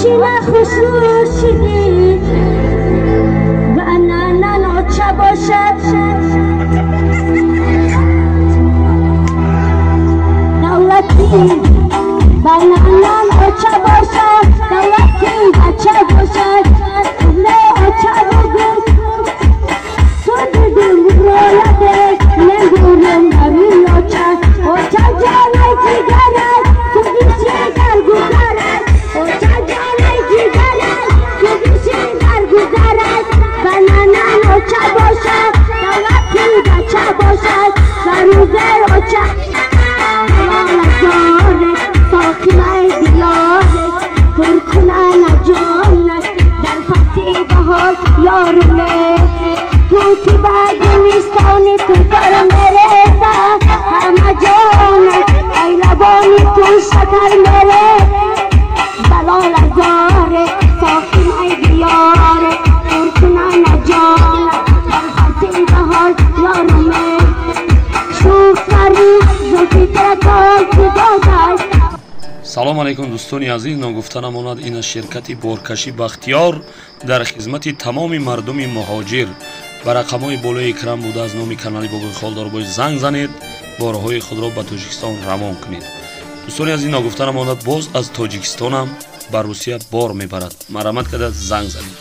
چینا خصوصی و انا نوچه باشد دولتی بنانا نوچه باشد دولتی بچه باشد نوچه بگو تو دیدیم رویده نگورم نمی نوچه اوچه جانه دیگرد تو دیشه در گذارد اوچه جانه دیگرد تو دیشه در گذارد بنانا نوچه باشد دولتی بچه باشد و روزه اوچه ساکنه دیاره ترکنه جانه در فتی بهار یارمه توتی بگویستانی تو پر مرزه همه جانه ای لبانی تو شکر مره بلال ازاره ساکنه دیاره ترکنه جانه در فتی بهار یارمه салом алайкум дӯстони азиз ногуфта намонад ин аз ширкати боркашӣ бахтиёр дар хизмати тамоми мардуми муҳоҷир ба рақамҳои болои экран буда аз номи канали бобои холдорбош занг занед борҳои худро ба тоҷикистон равон кунед. дӯстони азиз ногуфта намонад боз аз тоҷикистонам ба русия бор мебарад. марҳамат карда занг занед.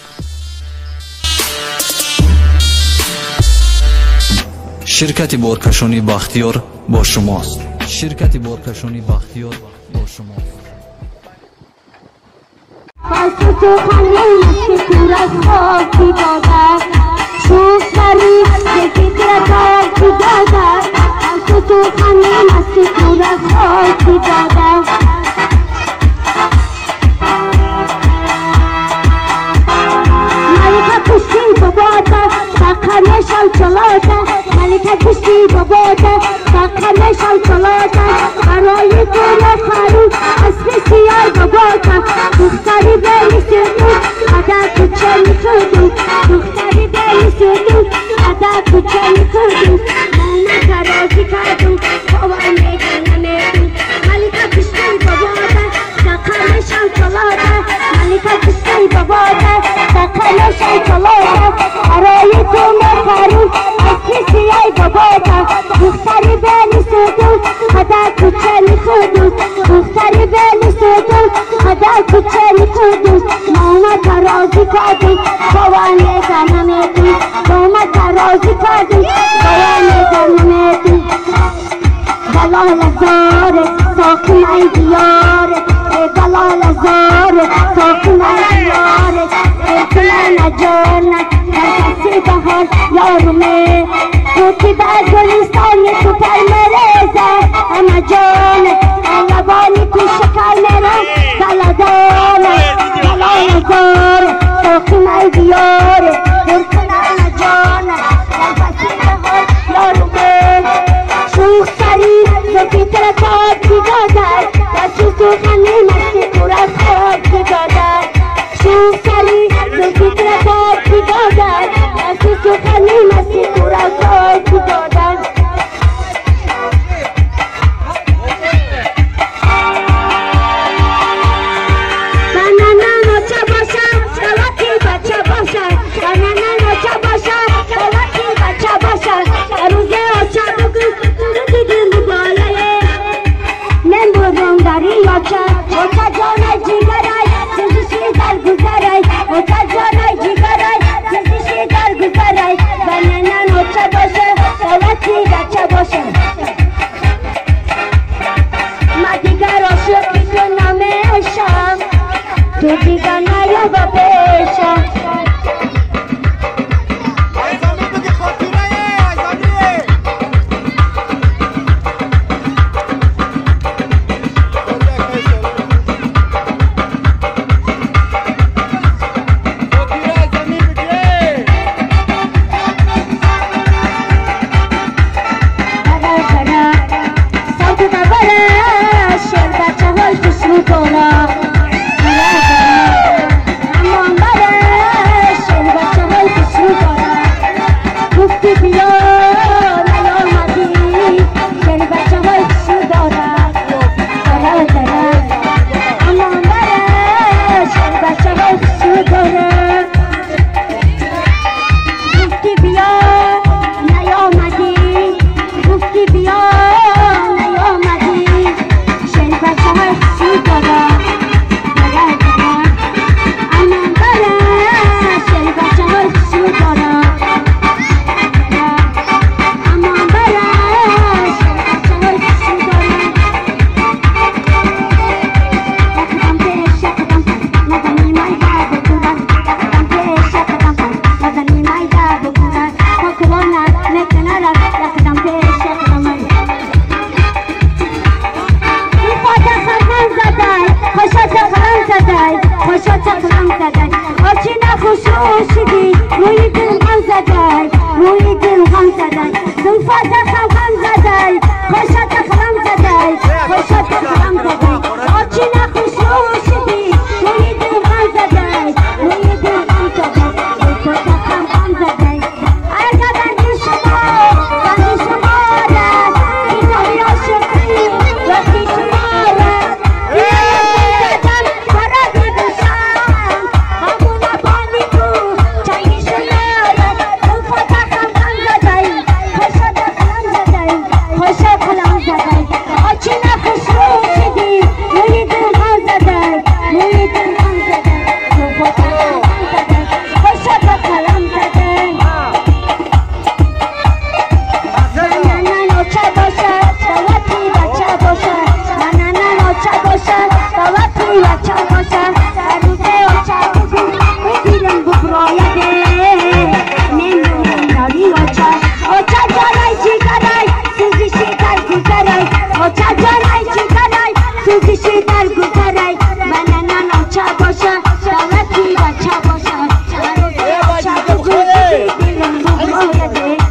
ширкати боркашони бахтиёр бо шумост. ширкати боркашони бахтиёр бо шумост. خاصی تو خانه که تو را خاکی دادن شوف سری یکی ترکاکی دادن خاصی تو خانه که تو را خاکی دادن ملکه کشتی باباتا ساقنه شلچلاتا ملکه کشتی باباتا ساقنه شلچلاتا برای تو نخری اسم سیای باباتا دختری بلی سنو ادا کچلی کردو دختری بلی سنو ادا کچلی کردو مونا ترازی کردو بابا میگن نمیدو ملکه کشتی باباتا ساقنه شلچلاتا ملکه کشتی باباتا ساقنه شلچلاتا برای تو نخری اسم سیای باباتا دختری بلی سنو ادا کچلی کردو دختری بلی سنو ادا کچلی کردو مونا ترازی کردو بابا میگن نمیدو مونا ترازی کردو بابا میگن نمیدو بلال زاره ساکنه دیاره بلال زاره ساکنه دیاره ترکنه جانه هر کسی بهار یارمه توتی بگویستانی تو پر مرزه همه جانه لبانی تو شکر مره بلدانه بلال زاره ساکنه دیاره ترکنه جانه هر کسی بهار یارمه شوخ سری توتی ترکاکی دادن دستی تو خانه مستی تو را خاکی دادن شوخ سری توتی ترکاکی دادن دستی تو خانه مستی تو را خاکی دادن بنانا نوچه باشد دولتی بچه باشد بنانا نوچه باشد دولتی بچه باشد روزه اوچه بگو تو دیدیم بالایه من بودم داری اوچه اوچه جانه جیگرای چیزشی در گذرای اوچه جانه جیگرای چیزشی در گذرای بنانا نوچه باشد دولتی بچه باشد من دیگر عاشقی تو نمیشم تو دیگر نیا با پیشم شیر بچه های خوش رو کنم اما Hey.